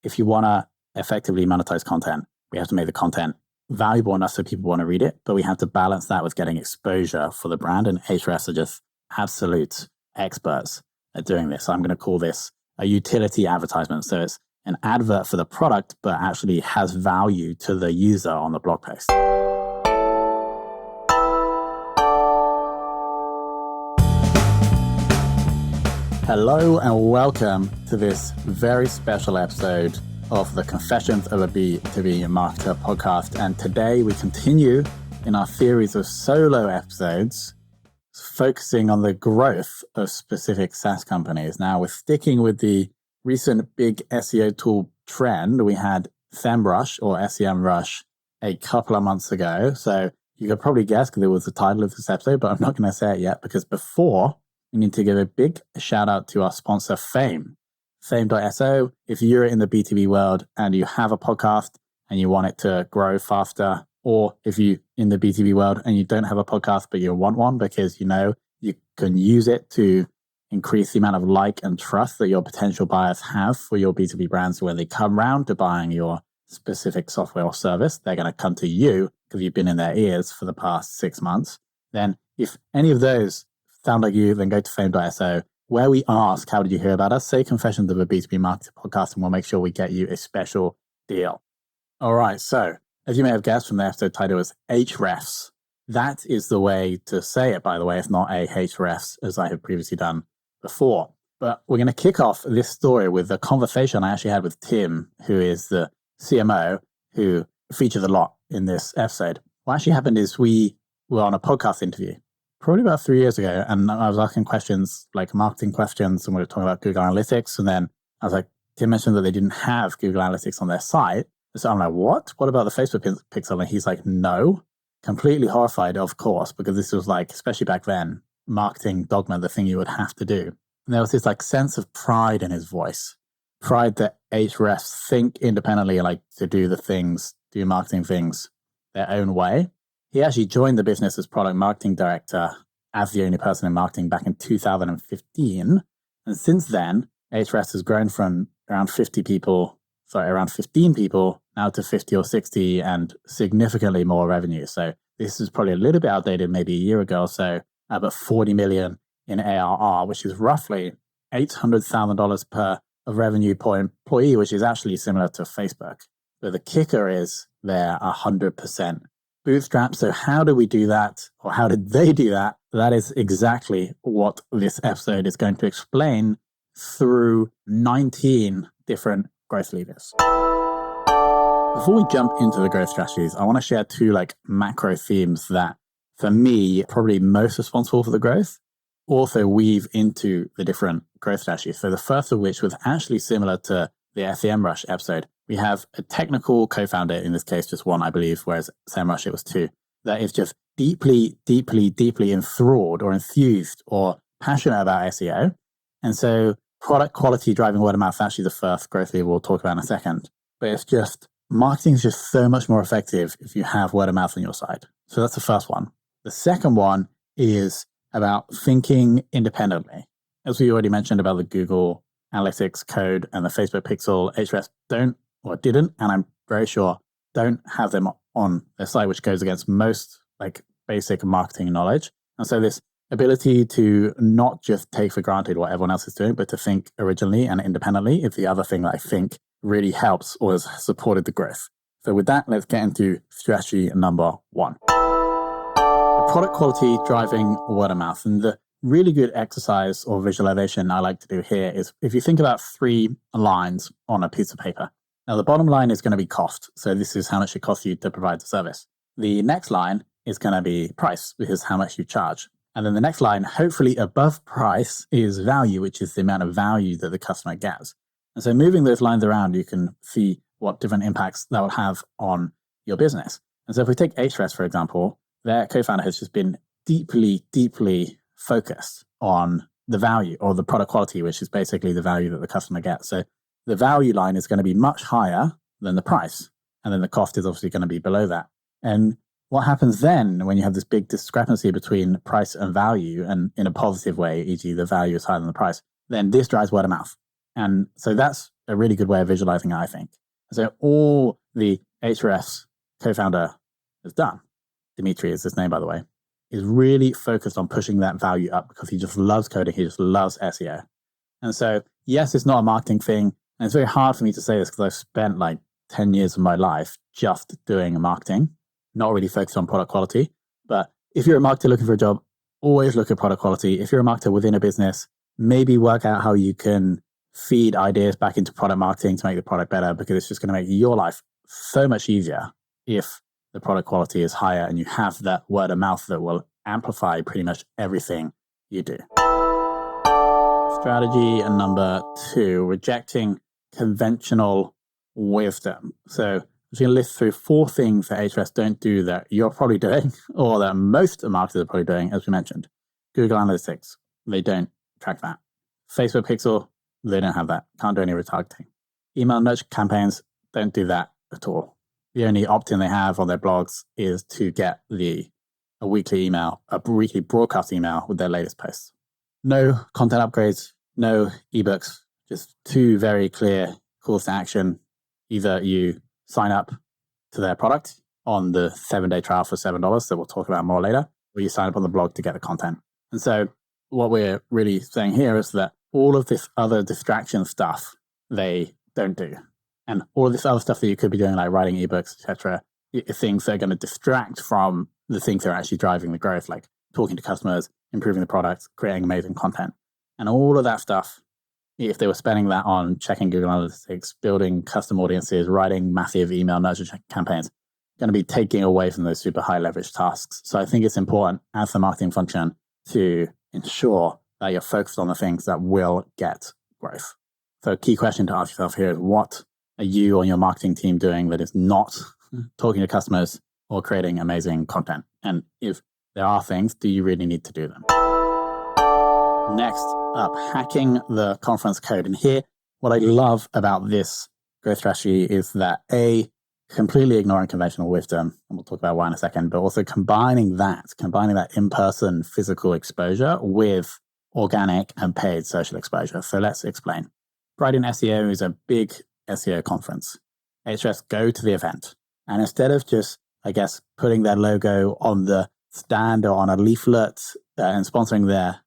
if you want to effectively monetize content, we have to make the content valuable enough so people want to read it, but we have to balance that with getting exposure for the brand. And Ahrefs are just absolute experts at doing this. So I'm going to call this a utility advertisement. So it's an advert for the product, but actually has value to the user on the blog post. Hello and welcome to this very special episode of the Confessions of a B2B Marketer podcast. And today we continue in our series of solo episodes focusing on the growth of specific SaaS companies. Now we're sticking with the recent big SEO tool trend. We had SEMrush or SEMrush a couple of months ago. So you could probably guess because it was the title of this episode, but I'm not going to say it yet because before, we need to give a big shout out to our sponsor, Fame. Fame.so. If you're in the B2B world and you have a podcast and you want it to grow faster, or if you're in the B2B world and you don't have a podcast, but you want one because you know you can use it to increase the amount of like and trust that your potential buyers have for your B2B brands. So when they come around to buying your specific software or service, they're going to come to you because you've been in their ears for the past 6 months. Then if any of those sound like you, then go to fame.so, where we ask, how did you hear about us? Say Confessions of a B2B Marketer podcast, and we'll make sure we get you a special deal. All right. So as you may have guessed from the episode title is Ahrefs. That is the way to say it, by the way. It's not Ahrefs as I have previously done before. But we're going to kick off this story with a conversation I actually had with Tim, who is the CMO, who features a lot in this episode. What actually happened is we were on a podcast interview probably about 3 years ago, and I was asking questions like marketing questions, and we were talking about Google Analytics, and then I was like, Tim mentioned that they didn't have Google Analytics on their site. So I'm like, what? What about the Facebook pixel? And he's like, no. Completely horrified, of course, because this was like, especially back then, marketing dogma, the thing you would have to do. And there was this like sense of pride in his voice, pride that Ahrefs think independently, like to do the things, do marketing things their own way. He actually joined the business as product marketing director as the only person in marketing back in 2015. And since then, Ahrefs has grown from around 15 people now to 50 or 60 and significantly more revenue. So this is probably a little bit outdated, maybe a year ago or so, but 40 million in ARR, which is roughly $800,000 per of revenue per employee, which is actually similar to Facebook. But the kicker is they're 100% bootstrap. So how do we do that? Or how did they do that? That is exactly what this episode is going to explain through 19 different growth levers. Before we jump into the growth strategies, I want to share two like macro themes that for me, probably most responsible for the growth, also weave into the different growth strategies. So the first of which was actually similar to the SEMrush episode. We have a technical co-founder, in this case, just one, I believe, whereas SEMrush, it was two, that is just deeply enthralled or enthused or passionate about SEO. And so product quality driving word of mouth is actually the first growth lever we'll talk about in a second. But it's just, marketing is just so much more effective if you have word of mouth on your side. So that's the first one. The second one is about thinking independently. As we already mentioned about the Google Analytics code and the Facebook pixel, Ahrefs didn't, and I'm very sure don't have them on their site, which goes against most like basic marketing knowledge. And so this ability to not just take for granted what everyone else is doing, but to think originally and independently is the other thing that I think really helps or has supported the growth. So with that, let's get into strategy number one. The product quality driving word of mouth. And the really good exercise or visualization I like to do here is if you think about 3 lines on a piece of paper. Now, the bottom line is going to be cost. So this is how much it costs you to provide the service. The next line is going to be price, which is how much you charge. And then the next line, hopefully above price, is value, which is the amount of value that the customer gets. And so moving those lines around, you can see what different impacts that will have on your business. And so if we take Ahrefs, for example, their co-founder has just been deeply focused on the value or the product quality, which is basically the value that the customer gets. So the value line is going to be much higher than the price. And then the cost is obviously going to be below that. And what happens then when you have this big discrepancy between price and value, and in a positive way, e.g. the value is higher than the price, then this drives word of mouth. And so that's a really good way of visualizing it, I think. So all the Ahrefs co-founder has done, Dimitri is his name, by the way, is really focused on pushing that value up because he just loves coding. He just loves SEO. And so, yes, it's not a marketing thing. And it's very hard for me to say this because I've spent like 10 years of my life just doing marketing, not really focused on product quality. But if you're a marketer looking for a job, always look at product quality. If you're a marketer within a business, maybe work out how you can feed ideas back into product marketing to make the product better, because it's just going to make your life so much easier if the product quality is higher and you have that word of mouth that will amplify pretty much everything you do. Strategy number 2, rejecting conventional wisdom. So I'm just going to list through 4 things that Ahrefs don't do that you're probably doing, or that most marketers are probably doing, as we mentioned. Google Analytics, they don't track that. Facebook Pixel, they don't have that. Can't do any retargeting. Email nudge campaigns, don't do that at all. The only opt-in they have on their blogs is to get a weekly broadcast email with their latest posts. No content upgrades, no ebooks, just 2 very clear calls to action. Either you sign up to their product on the 7-day trial for $7 that we'll talk about more later, or you sign up on the blog to get the content. And so what we're really saying here is that all of this other distraction stuff, they don't do. And all of this other stuff that you could be doing, like writing ebooks, etc., things that are going to distract from the things that are actually driving the growth, like talking to customers, improving the product, creating amazing content. And all of that stuff, if they were spending that on checking Google Analytics, building custom audiences, writing massive email nurture campaigns, going to be taking away from those super high leverage tasks. So I think it's important as the marketing function to ensure that you're focused on the things that will get growth. So a key question to ask yourself here is, what are you on your marketing team doing that is not talking to customers or creating amazing content? And if there are things, do you really need to do them? Next up, hacking the conference code. And here, what I love about this growth strategy is that completely ignoring conventional wisdom, and we'll talk about why in a second, but also combining that in-person physical exposure with organic and paid social exposure. So let's explain. Bright in SEO is a big SEO conference. Ahrefs go to the event, and instead of just, putting their logo on the stand or on a leaflet and sponsoring the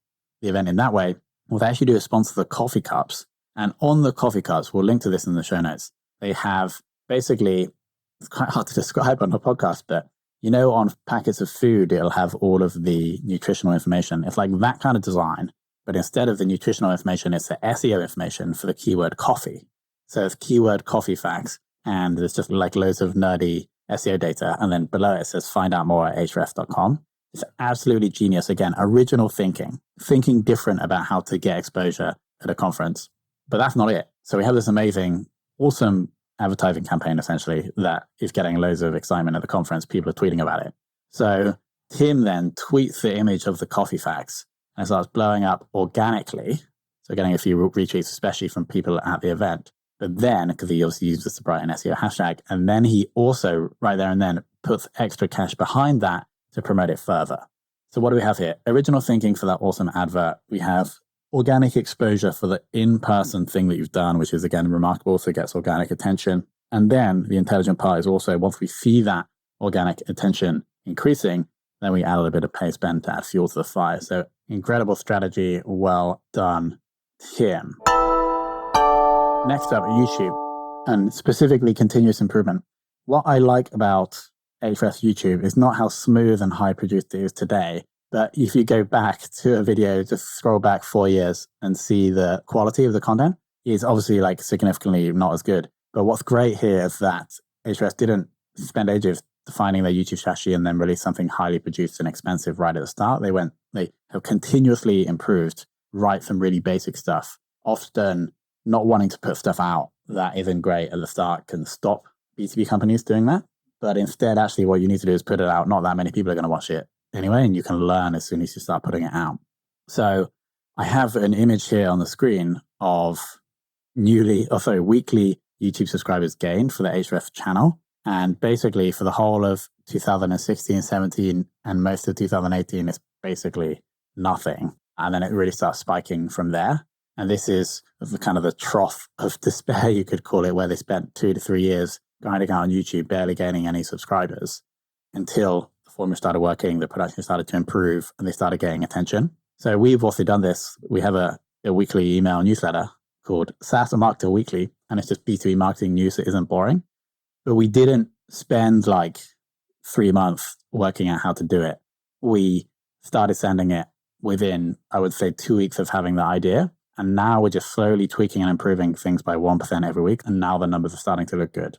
event in that way, what they actually do is sponsor the coffee cups. And on the coffee cups, we'll link to this in the show notes, they have basically, it's quite hard to describe on a podcast, but on packets of food, it'll have all of the nutritional information. It's like that kind of design, but instead of the nutritional information, it's the SEO information for the keyword coffee. So it's keyword coffee facts, and there's just like loads of nerdy SEO data. And then below it says find out more at ahrefs.com. It's absolutely genius. Again, original thinking different about how to get exposure at a conference. But that's not it. So we have this amazing, awesome advertising campaign, essentially, that is getting loads of excitement at the conference. People are tweeting about it. So Tim then tweets the image of the coffee facts and starts blowing up organically. So getting a few retweets, especially from people at the event. But then, because he obviously uses the Brighton SEO hashtag, and then he also, right there and then, puts extra cash behind that to promote it further. So what do we have here? Original thinking for that awesome advert. We have organic exposure for the in-person thing that you've done, which is, again, remarkable, so it gets organic attention. And then the intelligent part is also, once we see that organic attention increasing, then we add a little bit of pay spend to add fuel to the fire. So incredible strategy. Well done, Tim. Next up, YouTube, and specifically continuous improvement. What I like about Ahrefs YouTube is not how smooth and high produced it is today, but if you go back to a video, just scroll back 4 years and see the quality of the content is obviously significantly not as good. But what's great here is that Ahrefs didn't spend ages defining their YouTube strategy and then release something highly produced and expensive right at the start. They have continuously improved right from really basic stuff, often not wanting to put stuff out that isn't great at the start can stop B2B companies doing that. But instead, actually, what you need to do is put it out. Not that many people are going to watch it anyway, and you can learn as soon as you start putting it out. So I have an image here on the screen of weekly YouTube subscribers gained for the Ahrefs channel. And basically for the whole of 2016, 17, and most of 2018, it's basically nothing. And then it really starts spiking from there. And this is the kind of the trough of despair, you could call it, where they spent 2 to 3 years grinding out on YouTube, barely gaining any subscribers until the formula started working, the production started to improve, and they started getting attention. So we've also done this. We have a weekly email newsletter called SaaS and Marketer Weekly, and it's just B2B marketing news that isn't boring. But we didn't spend like 3 months working out how to do it. We started sending it within, I would say, 2 weeks of having the idea. And now we're just slowly tweaking and improving things by 1% every week. And now the numbers are starting to look good.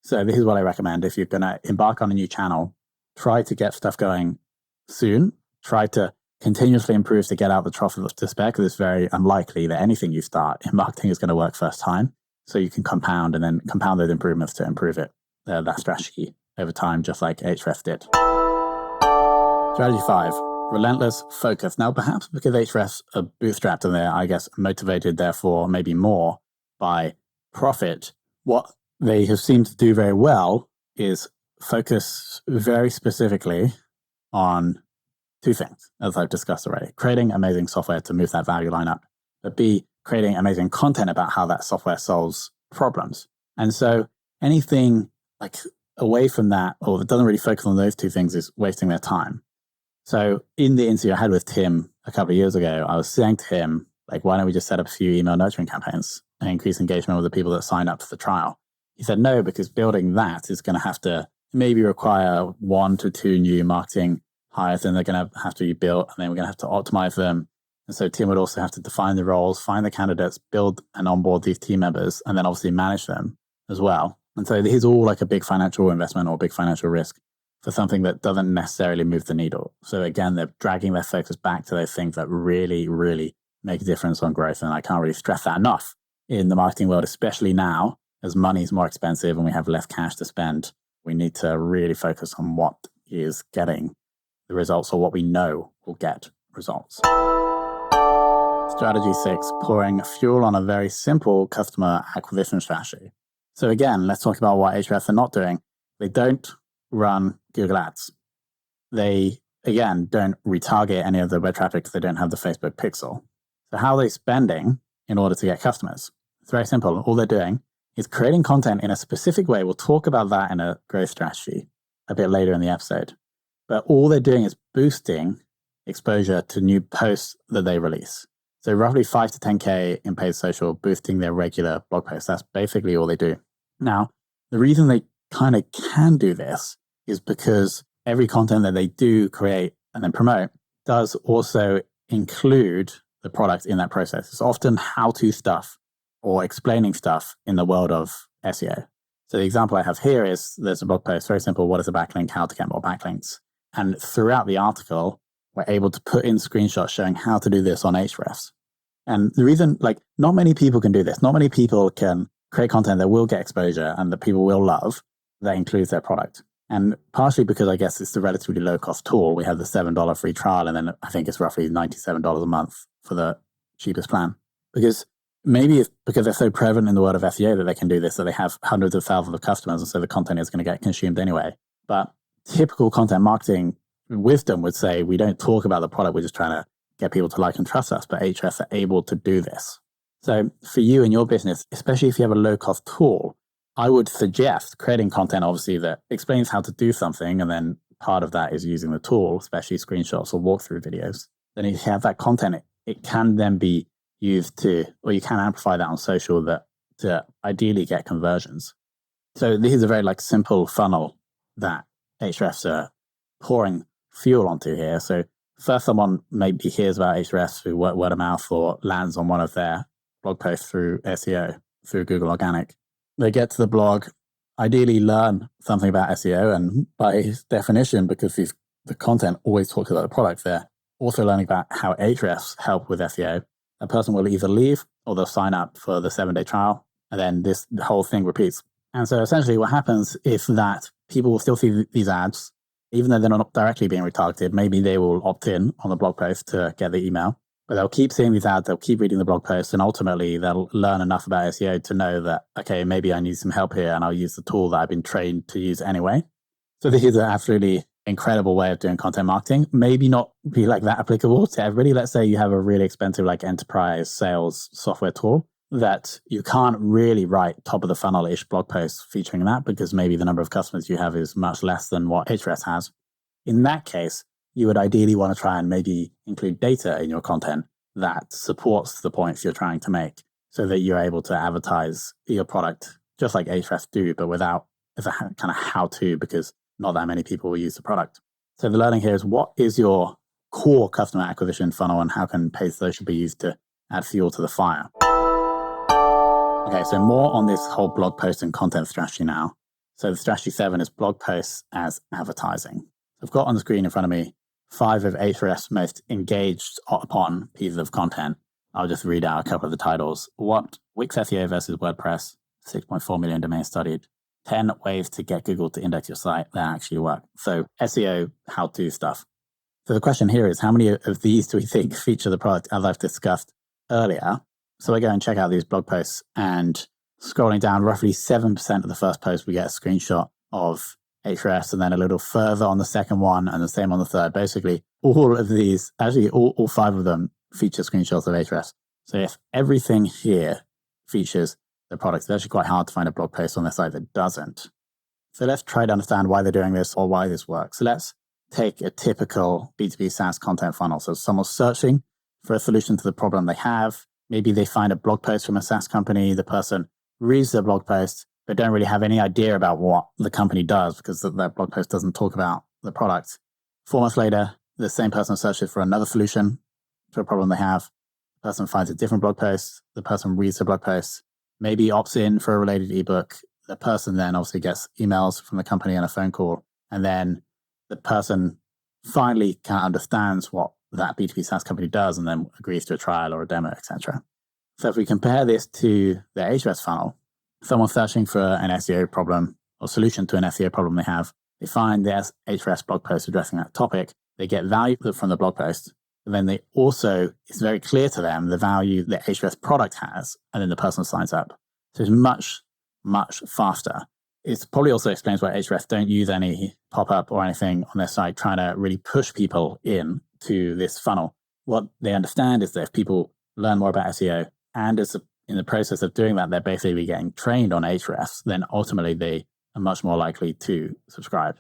So this is what I recommend. If you're going to embark on a new channel, try to get stuff going soon. Try to continuously improve to get out the trough of despair, because it's very unlikely that anything you start in marketing is going to work first time. So you can compound and then compound those improvements to improve it, that strategy over time, just like Ahrefs did. Strategy 5, relentless focus. Now, perhaps because Ahrefs are bootstrapped and they're, I guess, motivated, therefore, maybe more by profit, what they have seemed to do very well is focus very specifically on 2 things, as I've discussed already. Creating amazing software to move that value line up, but B, creating amazing content about how that software solves problems. And so anything like away from that, or that doesn't really focus on those 2 things, is wasting their time. So in the interview I had with Tim a couple of years ago, I was saying to him, like, why don't we just set up a few email nurturing campaigns and increase engagement with the people that sign up for the trial? He said, no, because building that is going to have to maybe require 1 to 2 new marketing hires, and they're going to have to be built, and then we're going to have to optimize them. And so Tim would also have to define the roles, find the candidates, build and onboard these team members, and then obviously manage them as well. And so here's all like a big financial investment or big financial risk for something that doesn't necessarily move the needle. So again, they're dragging their focus back to those things that really, really make a difference on growth. And I can't really stress that enough in the marketing world, especially now as money is more expensive and we have less cash to spend. We need to really focus on what is getting the results, or what we know will get results. Strategy 6, pouring fuel on a very simple customer acquisition strategy. So again, let's talk about what Ahrefs are not doing. They don't run Google Ads. They, again, don't retarget any of the web traffic because they don't have the Facebook pixel. So how are they spending in order to get customers? It's very simple. All they're doing is creating content in a specific way. We'll talk about that in a growth strategy a bit later in the episode. But all they're doing is boosting exposure to new posts that they release. So roughly 5 to 10K in paid social, boosting their regular blog posts. That's basically all they do. Now, the reason they kind of can do this is because every content that they do create and then promote does also include the product in that process. It's often how-to stuff or explaining stuff in the world of SEO. So the example I have here is there's a blog post, very simple, what is a backlink, how to get more backlinks. And throughout the article, we're able to put in screenshots showing how to do this on Ahrefs. And the reason, like, not many people can do this. Not many people can create content that will get exposure and that people will love that includes their product. And partially because I guess it's a relatively low cost tool. We have the $7 free trial, and then I think it's roughly $97 a month for the cheapest plan. Because maybe it's because they're so prevalent in the world of SEO that they can do this, that they have hundreds of thousands of customers, and so the content is going to get consumed anyway. But typical content marketing wisdom would say we don't talk about the product, we're just trying to get people to like and trust us, but Ahrefs are able to do this. So for you and your business, especially if you have a low-cost tool, I would suggest creating content, obviously, that explains how to do something, and then part of that is using the tool, especially screenshots or walkthrough videos. Then if you have that content, it can then be used to, or you can amplify that on social to ideally get conversions. So this is a very like simple funnel that Ahrefs are pouring fuel onto here. So first, someone maybe hears about Ahrefs through word of mouth or lands on one of their blog posts through SEO, through Google Organic. They get to the blog, ideally learn something about SEO, and by definition, because the content always talks about the product, they're also learning about how Ahrefs help with SEO. A person will either leave or they'll sign up for the 7-day trial, and then the whole thing repeats. And so essentially what happens is that people will still see these ads, even though they're not directly being retargeted. Maybe they will opt in on the blog post to get the email, but they'll keep seeing these ads, they'll keep reading the blog post, and ultimately they'll learn enough about SEO to know that, okay, maybe I need some help here, and I'll use the tool that I've been trained to use anyway. So this is an absolutely incredible way of doing content marketing. Maybe not be like that applicable to everybody. Let's say you have a really expensive like enterprise sales software tool that you can't really write top of the funnel-ish blog posts featuring that because maybe the number of customers you have is much less than what Ahrefs has. In that case, you would ideally want to try and maybe include data in your content that supports the points you're trying to make so that you're able to advertise your product just like Ahrefs do, but without as a kind of how-to because not that many people will use the product. So the learning here is what is your core customer acquisition funnel and how can paid social be used to add fuel to the fire? Okay, so more on this whole blog post and content strategy now. So the strategy 7 is blog posts as advertising. I've got on the screen in front of me 5 of Ahrefs' most engaged upon pieces of content. I'll just read out a couple of the titles. What? Wix SEO versus WordPress, 6.4 million domains studied. 10 ways to get Google to index your site that actually work. So SEO how-to stuff. So the question here is how many of these do we think feature the product as I've discussed earlier? So I go and check out these blog posts and scrolling down roughly 7% of the first post, we get a screenshot of Ahrefs and then a little further on the second one and the same on the third. Basically, all of these, actually all 5 of them feature screenshots of Ahrefs. So if everything here features the product, it's actually quite hard to find a blog post on their site that doesn't. So let's try to understand why they're doing this or why this works. So let's take a typical B2B SaaS content funnel. So someone's searching for a solution to the problem they have. Maybe they find a blog post from a SaaS company. The person reads the blog post, but don't really have any idea about what the company does because that blog post doesn't talk about the product. 4 months later, the same person searches for another solution to a problem they have. The person finds a different blog post. The person reads the blog post, maybe opts in for a related ebook. The person then obviously gets emails from the company and a phone call. And then the person finally kind of understands what that B2B SaaS company does and then agrees to a trial or a demo, etc. So if we compare this to the Ahrefs funnel, someone searching for an SEO problem or solution to an SEO problem they have, they find the Ahrefs blog post addressing that topic, they get value from the blog post, and then they also, it's very clear to them the value that Ahrefs product has, and then the person signs up. So it's much, much faster. It probably also explains why Ahrefs don't use any pop-up or anything on their site trying to really push people in to this funnel. What they understand is that if people learn more about SEO and in the process of doing that, they're basically getting trained on Ahrefs, then ultimately they are much more likely to subscribe.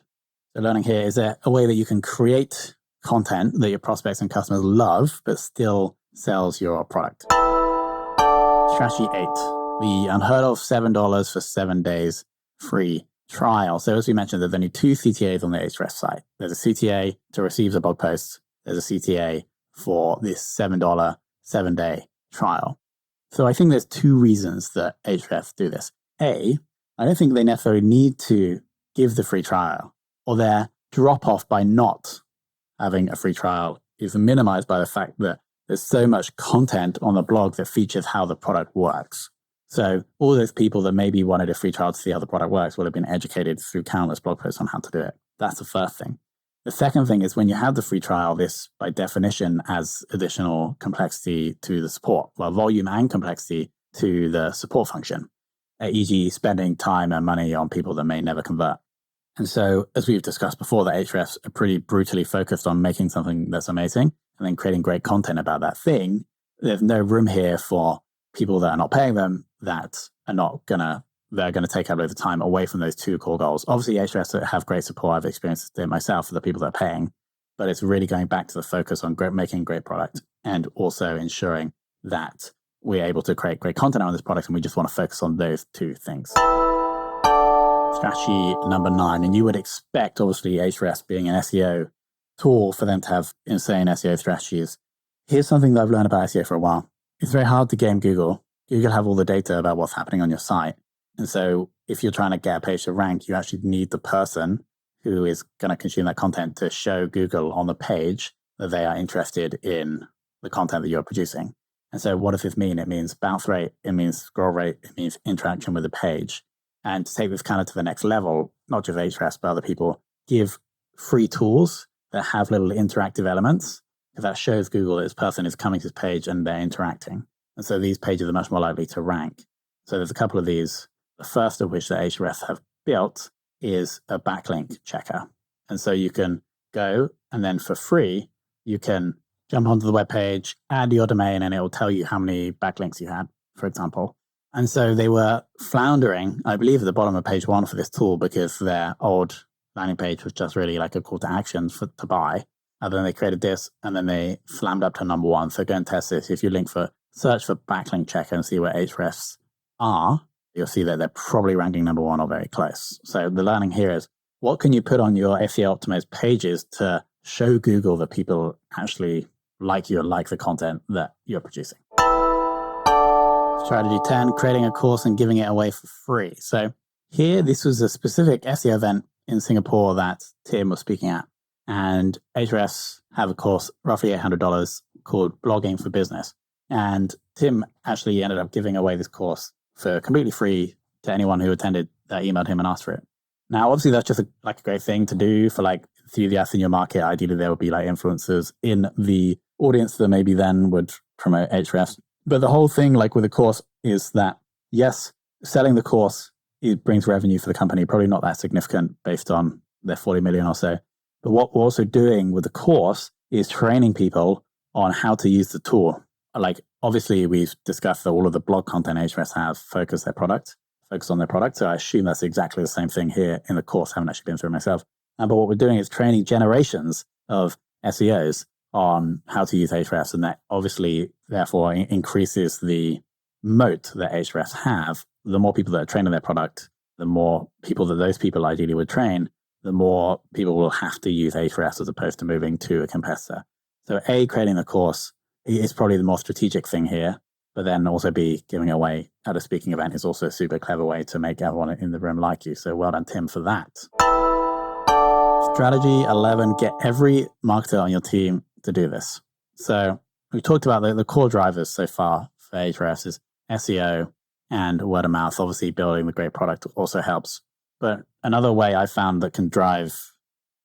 So learning here, is there a way that you can create content that your prospects and customers love, but still sells your product? Strategy 8, the unheard of $7 for 7 days free trial. So as we mentioned, there's only 2 CTAs on the Ahrefs site. There's a CTA to receive the blog post. There's a CTA for this $7 7-day trial. So I think there's 2 reasons that Ahrefs do this. A, I don't think they necessarily need to give the free trial, or their drop off by not having a free trial is minimized by the fact that there's so much content on the blog that features how the product works. So all those people that maybe wanted a free trial to see how the product works will have been educated through countless blog posts on how to do it. That's the first thing. The second thing is when you have the free trial, this by definition adds additional complexity to the support, well, volume and complexity to the support function, e.g. spending time and money on people that may never convert. And so as we've discussed before, the Ahrefs are pretty brutally focused on making something that's amazing and then creating great content about that thing. There's no room here for people that are not paying them that are not they're going to take up a load of time away from those 2 core goals. Obviously, Ahrefs have great support. I've experienced it myself for the people that are paying, but it's really going back to the focus on making great product and also ensuring that we're able to create great content on this product, and we just want to focus on those 2 things. Strategy number 9, and you would expect, obviously, Ahrefs being an SEO tool for them to have insane SEO strategies. Here's something that I've learned about SEO for a while. It's very hard to game Google. Google have all the data about what's happening on your site. And so if you're trying to get a page to rank, you actually need the person who is going to consume that content to show Google on the page that they are interested in the content that you're producing. And so what does this mean? It means bounce rate, it means scroll rate, it means interaction with the page. And to take this kind of to the next level, not just Ahrefs, but other people, give free tools that have little interactive elements, because that shows Google that this person is coming to this page and they're interacting. And so these pages are much more likely to rank. So there's a couple of these. The first of which that Ahrefs have built is a backlink checker. And so you can go and then for free, you can jump onto the webpage, add your domain, and it will tell you how many backlinks you had, for example. And so they were floundering, I believe, at the bottom of page 1 for this tool because their old landing page was just really like a call to action to buy. And then they created this, and then they slammed up to number 1. So go and test this. If you search for backlink checker and see where Ahrefs are, you'll see that they're probably ranking number 1 or very close. So the learning here is, what can you put on your SEO optimized pages to show Google that people actually like you and like the content that you're producing? Strategy 10, creating a course and giving it away for free. So here, this was a specific SEO event in Singapore that Tim was speaking at. And Ahrefs have a course, roughly $800, called Blogging for Business. And Tim actually ended up giving away this course for completely free to anyone who attended that emailed him and asked for it. Now, obviously, that's just a great thing to do for like enthusiasts in your market. Ideally, there would be like influencers in the audience that maybe then would promote Ahrefs. But the whole thing, like with the course, is that, yes, selling the course, it brings revenue for the company, probably not that significant based on their 40 million or so. But what we're also doing with the course is training people on how to use the tool. Like, obviously, we've discussed that all of the blog content Ahrefs have focus on their product. So I assume that's exactly the same thing here in the course. I haven't actually been through it myself. But what we're doing is training generations of SEOs on how to use Ahrefs. And that obviously, therefore, increases the moat that Ahrefs have. The more people that are trained on their product, the more people that those people ideally would train, the more people will have to use Ahrefs as opposed to moving to a competitor. So creating the course is probably the more strategic thing here, but then also giving away at a speaking event is also a super clever way to make everyone in the room like you. So well done, Tim, for that. Strategy 11, get every marketer on your team to do this. So we talked about the core drivers so far for Ahrefs is SEO and word of mouth. Obviously, building the great product also helps. But another way I found that can drive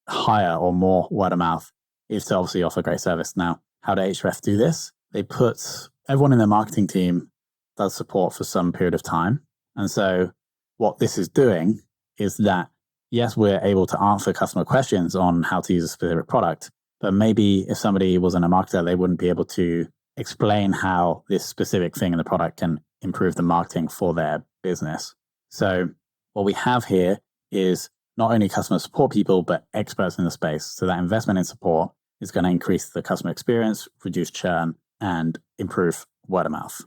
higher or more word of mouth is to obviously offer great service. Now, how do Ahrefs do this? They put everyone in their marketing team does support for some period of time. And so what this is doing is that, yes, we're able to answer customer questions on how to use a specific product, but maybe if somebody wasn't a marketer, they wouldn't be able to explain how this specific thing in the product can improve the marketing for their business. So what we have here is not only customer support people, but experts in the space. So that investment in support is going to increase the customer experience, reduce churn, and improve word of mouth.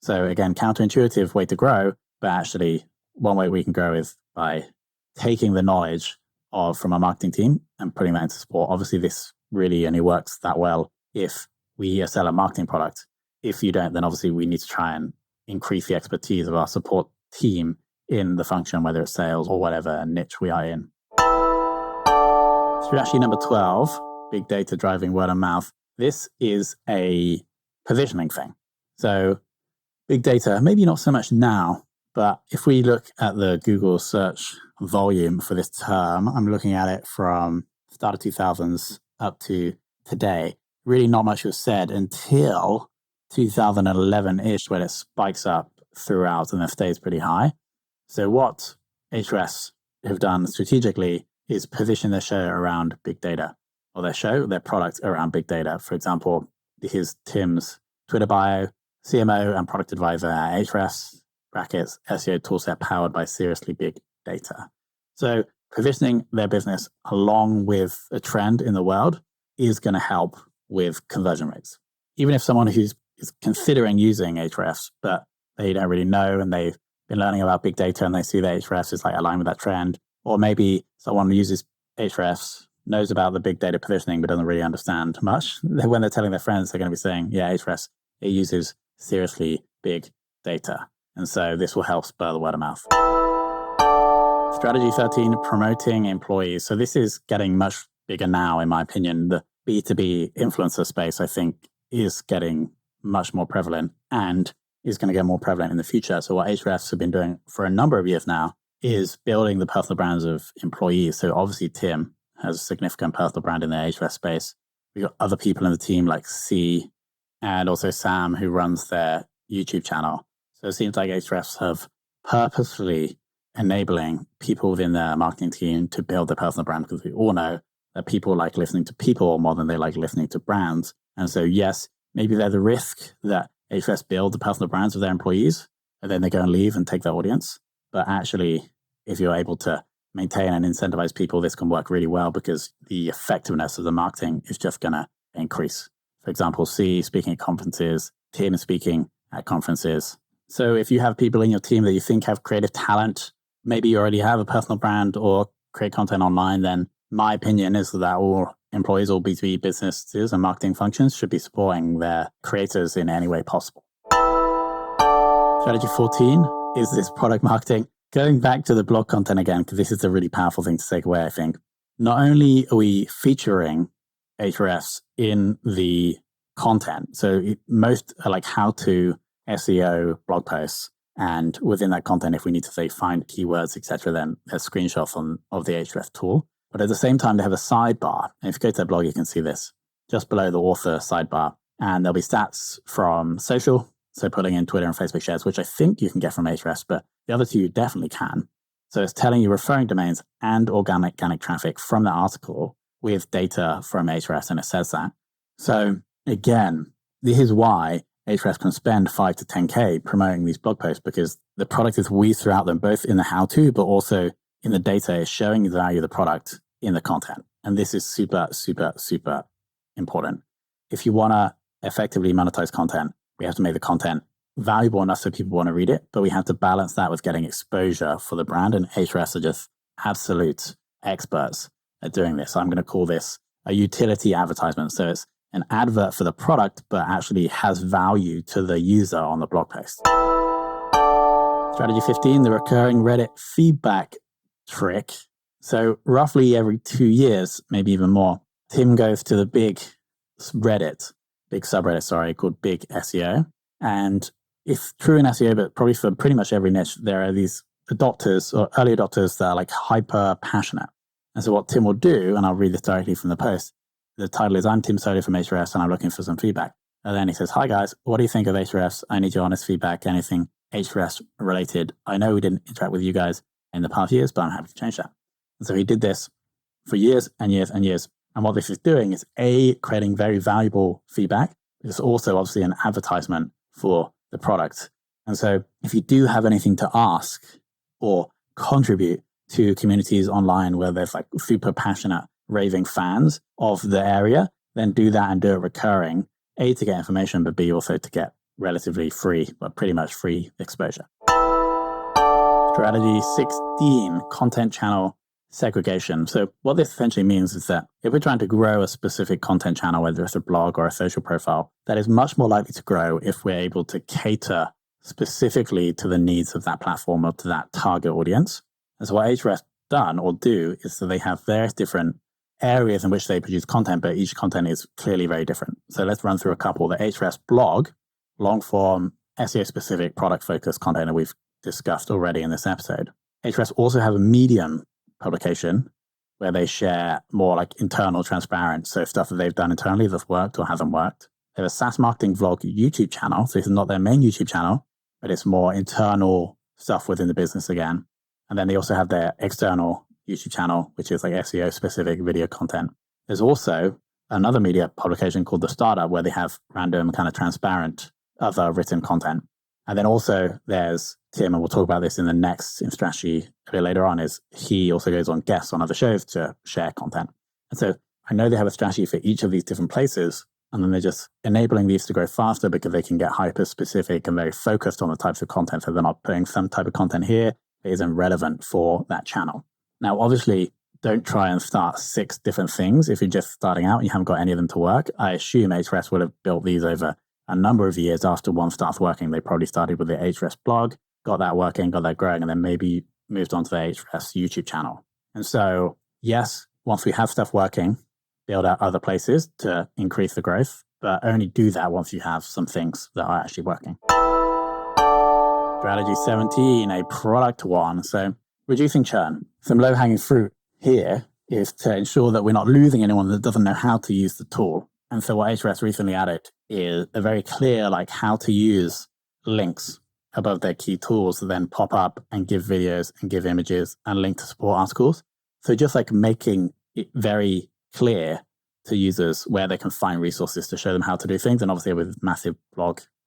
So again, counterintuitive way to grow, but actually one way we can grow is by taking the knowledge from our marketing team and putting that into support. Obviously, this really only works that well if we sell a marketing product. If you don't, then obviously we need to try and increase the expertise of our support team in the function, whether it's sales or whatever niche we are in. Strategy number 12, big data driving word of mouth. This is a positioning thing. So big data, maybe not so much now, but if we look at the Google search volume for this term, I'm looking at it from start of 2000s up to today. Really not much was said until 2011-ish, when it spikes up throughout and then stays pretty high. So what Ahrefs have done strategically is position their show around big data, or their product around big data. For example, here's Tim's Twitter bio, CMO and product advisor at Ahrefs, brackets, SEO toolset powered by seriously big data. So positioning their business along with a trend in the world is going to help with conversion rates. Even if someone is considering using Ahrefs, but they don't really know and they've been learning about big data and they see that Ahrefs is like aligned with that trend, or maybe someone uses Ahrefs, knows about the big data positioning, but doesn't really understand much. When they're telling their friends, they're going to be saying, yeah, Ahrefs, it uses seriously big data. And so this will help spur the word of mouth. Strategy 13, promoting employees. So this is getting much bigger now, in my opinion. The B2B influencer space, I think, is getting much more prevalent and is going to get more prevalent in the future. So what Ahrefs have been doing for a number of years now is building the personal brands of employees. So obviously Tim has a significant personal brand in the Ahrefs space. We've got other people in the team like C and also Sam, who runs their YouTube channel. So it seems like Ahrefs have purposefully enabling people within their marketing team to build their personal brand, because we all know that people like listening to people more than they like listening to brands. And so, yes, maybe there's a risk that Ahrefs build the personal brands of their employees and then they go and leave and take their audience. But actually, if you're able to maintain and incentivize people, this can work really well because the effectiveness of the marketing is just going to increase. For example, C speaking at conferences, Tim speaking at conferences. So if you have people in your team that you think have creative talent, maybe you already have a personal brand or create content online, then my opinion is that all employees, all B2B businesses and marketing functions should be supporting their creators in any way possible. Strategy 14 is this product marketing. Going back to the blog content again, because this is a really powerful thing to take away, I think. Not only are we featuring Ahrefs in the content, so most are like how-to SEO blog posts, and within that content, if we need to say find keywords, etc., then there's screenshots of the Ahrefs tool. But at the same time, they have a sidebar. And if you go to their blog, you can see this just below the author sidebar. And there'll be stats from social, so putting in Twitter and Facebook shares, which I think you can get from Ahrefs, but the other two you definitely can. So it's telling you referring domains and organic traffic from the article with data from Ahrefs, and it says that. So again, this is why Ahrefs can spend 5 to 10K promoting these blog posts, because the product is weaved throughout them, both in the how-to, but also in the data is showing the value of the product in the content. And this is super, super, super important. If you want to effectively monetize content, we have to make the content valuable enough so people want to read it, but we have to balance that with getting exposure for the brand. And Ahrefs are just absolute experts at doing this. So I'm going to call this a utility advertisement. So it's an advert for the product, but actually has value to the user on the blog post. Strategy 15, the recurring Reddit feedback trick. So roughly every 2 years, maybe even more, Tim goes to the big subreddit, called Big SEO. And it's true in SEO, but probably for pretty much every niche, there are these adopters or early adopters that are like hyper passionate. And so what Tim will do, and I'll read this directly from the post, the title is, I'm Tim Soli from Ahrefs and I'm looking for some feedback. And then he says, hi guys, what do you think of Ahrefs? I need your honest feedback, anything Ahrefs related. I know we didn't interact with you guys in the past years, but I'm happy to change that. And so he did this for years and years and years. And what this is doing is creating very valuable feedback. It's also obviously an advertisement for the product. And so if you do have anything to ask or contribute to communities online where there's like super passionate, raving fans of the area, then do that and do it recurring, A, to get information, but B, also to get relatively free, but pretty much free exposure. Strategy 16, content channel segregation. So what this essentially means is that if we're trying to grow a specific content channel, whether it's a blog or a social profile, that is much more likely to grow if we're able to cater specifically to the needs of that platform or to that target audience. And so what Ahrefs done or do is that they have various different areas in which they produce content, but each content is clearly very different. So let's run through a couple. The Ahrefs blog, long form, SEO specific, product focused content that we've discussed already in this episode. Ahrefs also have a Medium publication where they share more like internal transparent, so stuff that they've done internally that's worked or hasn't worked. They have a SaaS marketing vlog YouTube channel, so it's not their main YouTube channel, but it's more internal stuff within the business again. And then they also have their external YouTube channel, which is like SEO specific video content. There's also another media publication called The Startup where they have random kind of transparent other written content. And then also there's Tim, and we'll talk about this in the next in strategy a bit later on, is he also goes on guests on other shows to share content. And so I know they have a strategy for each of these different places, and then they're just enabling these to grow faster because they can get hyper specific and very focused on the types of content. So they're not putting some type of content here that isn't relevant for that channel. Now, obviously, don't try and start 6 different things if you're just starting out and you haven't got any of them to work. I assume Ahrefs will have built these over a number of years after one starts working. They probably started with the Ahrefs blog, got that working, got that growing, and then maybe moved on to the Ahrefs YouTube channel. And so, yes, once we have stuff working, build out other places to increase the growth, but only do that once you have some things that are actually working. Strategy 17, a product one. So reducing churn. Some low-hanging fruit here is to ensure that we're not losing anyone that doesn't know how to use the tool. And so what Ahrefs recently added is a very clear, like, how to use links above their key tools that then pop up and give videos and give images and link to support articles. So just like making it very clear to users where they can find resources to show them how to do things, and obviously with massive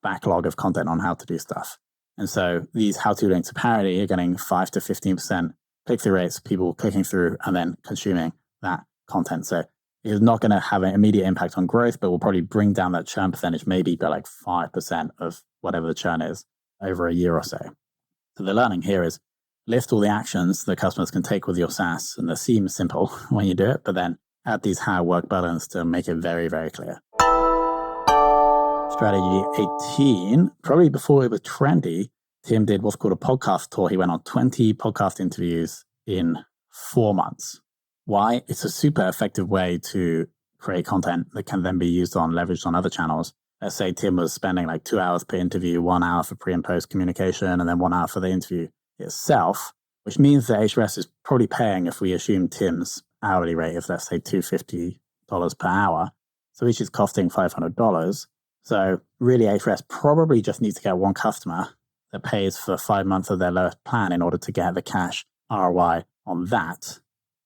backlog of content on how to do stuff. And so these how-to links apparently are getting 5 to 15% click-through rates, people clicking through and then consuming that content. So it's not going to have an immediate impact on growth, but will probably bring down that churn percentage maybe by like 5% of whatever the churn is over a year or so. So the learning here is list all the actions that customers can take with your SaaS, and they seem simple when you do it, but then add these how work buttons to make it very, very clear. Strategy 18, probably before it was trendy, Tim did what's called a podcast tour. He went on 20 podcast interviews in 4 months. Why? It's a super effective way to create content that can then be used on, leveraged on other channels. Let's say Tim was spending like 2 hours per interview, 1 hour for pre and post communication, and then 1 hour for the interview itself, which means that Ahrefs is probably paying, if we assume Tim's hourly rate of, let's say, $250 per hour, so each is costing $500. So really, Ahrefs probably just needs to get one customer that pays for 5 months of their lowest plan in order to get the cash ROI on that.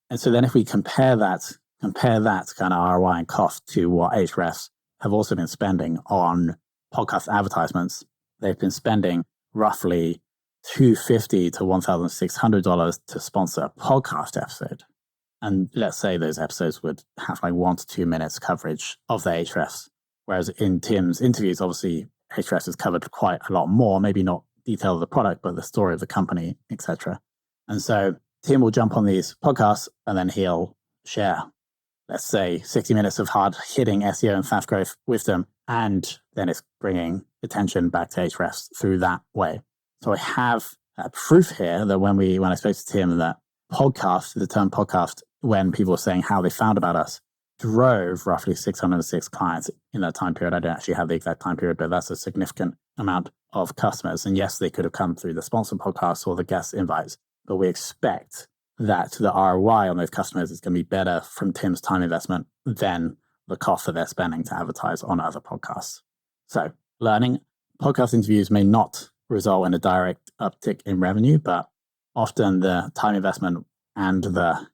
And so then if we compare that kind of ROI and cost to what Ahrefs have also been spending on podcast advertisements, they've been spending roughly $250 to $1,600 to sponsor a podcast episode. And let's say those episodes would have like 1 to 2 minutes coverage of the Ahrefs. Whereas in Tim's interviews, obviously, Ahrefs has covered quite a lot more, maybe not detail of the product, but the story of the company, etc. And so Tim will jump on these podcasts and then he'll share, let's say, 60 minutes of hard-hitting SEO and fast growth wisdom, and then it's bringing attention back to Ahrefs through that way. So I have proof here that when I spoke to Tim, that the term podcast, when people were saying how they found about us, drove roughly 606 clients in that time period. I don't actually have the exact time period, but that's a significant amount of customers. And yes, they could have come through the sponsored podcasts or the guest invites, but we expect that the ROI on those customers is going to be better from Tim's time investment than the cost that they're spending to advertise on other podcasts. So learning, podcast interviews may not result in a direct uptick in revenue, but often the time investment and the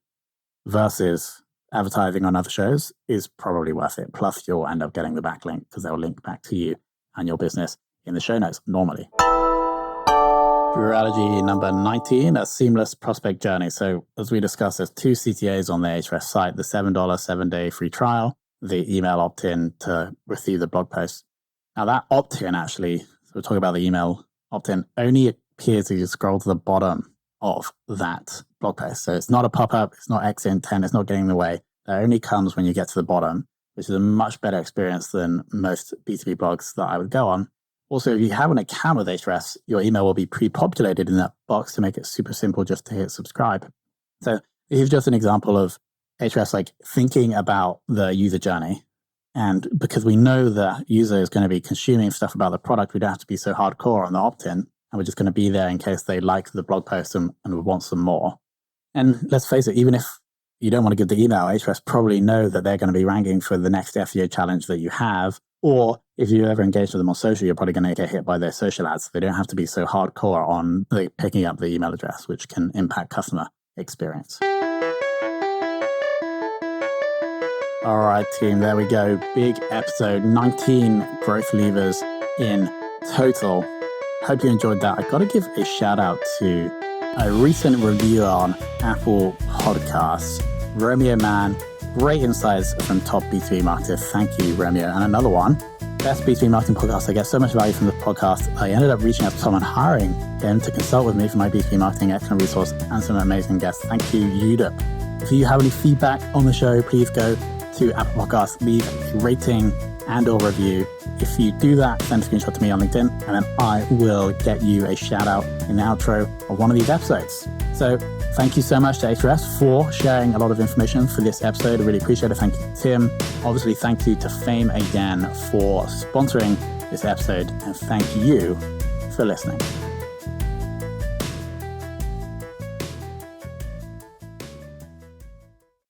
versus advertising on other shows is probably worth it. Plus, you'll end up getting the backlink because they'll link back to you and your business in the show notes normally. Strategy number 19, a seamless prospect journey. So as we discussed, there's 2 CTAs on the Ahrefs site, the $7 7-day free trial, the email opt-in to receive the blog post. Now that opt-in actually, so we're talking about the email opt-in, only appears if you scroll to the bottom of that blog post. So it's not a pop-up, it's not exit 10, it's not getting in the way. That only comes when you get to the bottom, which is a much better experience than most B2B blogs that I would go on. Also, if you have an account with Ahrefs, your email will be pre-populated in that box to make it super simple just to hit subscribe. So here's just an example of Ahrefs like thinking about the user journey. And because we know the user is going to be consuming stuff about the product, we don't have to be so hardcore on the opt-in. And we're just going to be there in case they like the blog post and would want some more. And let's face it, even if you don't want to give the email, Ahrefs probably know that they're going to be ranking for the next SEO challenge that you have. Or if you ever engage with them on social, you're probably going to get hit by their social ads. They don't have to be so hardcore on picking up the email address, which can impact customer experience. All right, team, there we go. Big episode, 19 growth levers in total. Hope you enjoyed that. I got to give a shout out to a recent review on Apple Podcasts. Romeo Man, great insights from top B2B marketers. Thank you, Romeo. And another one, best B2B marketing podcast. I get so much value from the podcast. I ended up reaching out to someone, hiring him to consult with me for my B2B marketing, excellent resource, and some amazing guests. Thank you, Udip. If you have any feedback on the show, please go to Apple Podcasts, leave a rating and or review. If you do that, send a screenshot to me on LinkedIn, and then I will get you a shout out in the outro of one of these episodes. So thank you so much to Ahrefs for sharing a lot of information for this episode. I really appreciate it. Thank you, Tim. Obviously, thank you to Fame again for sponsoring this episode, and thank you for listening.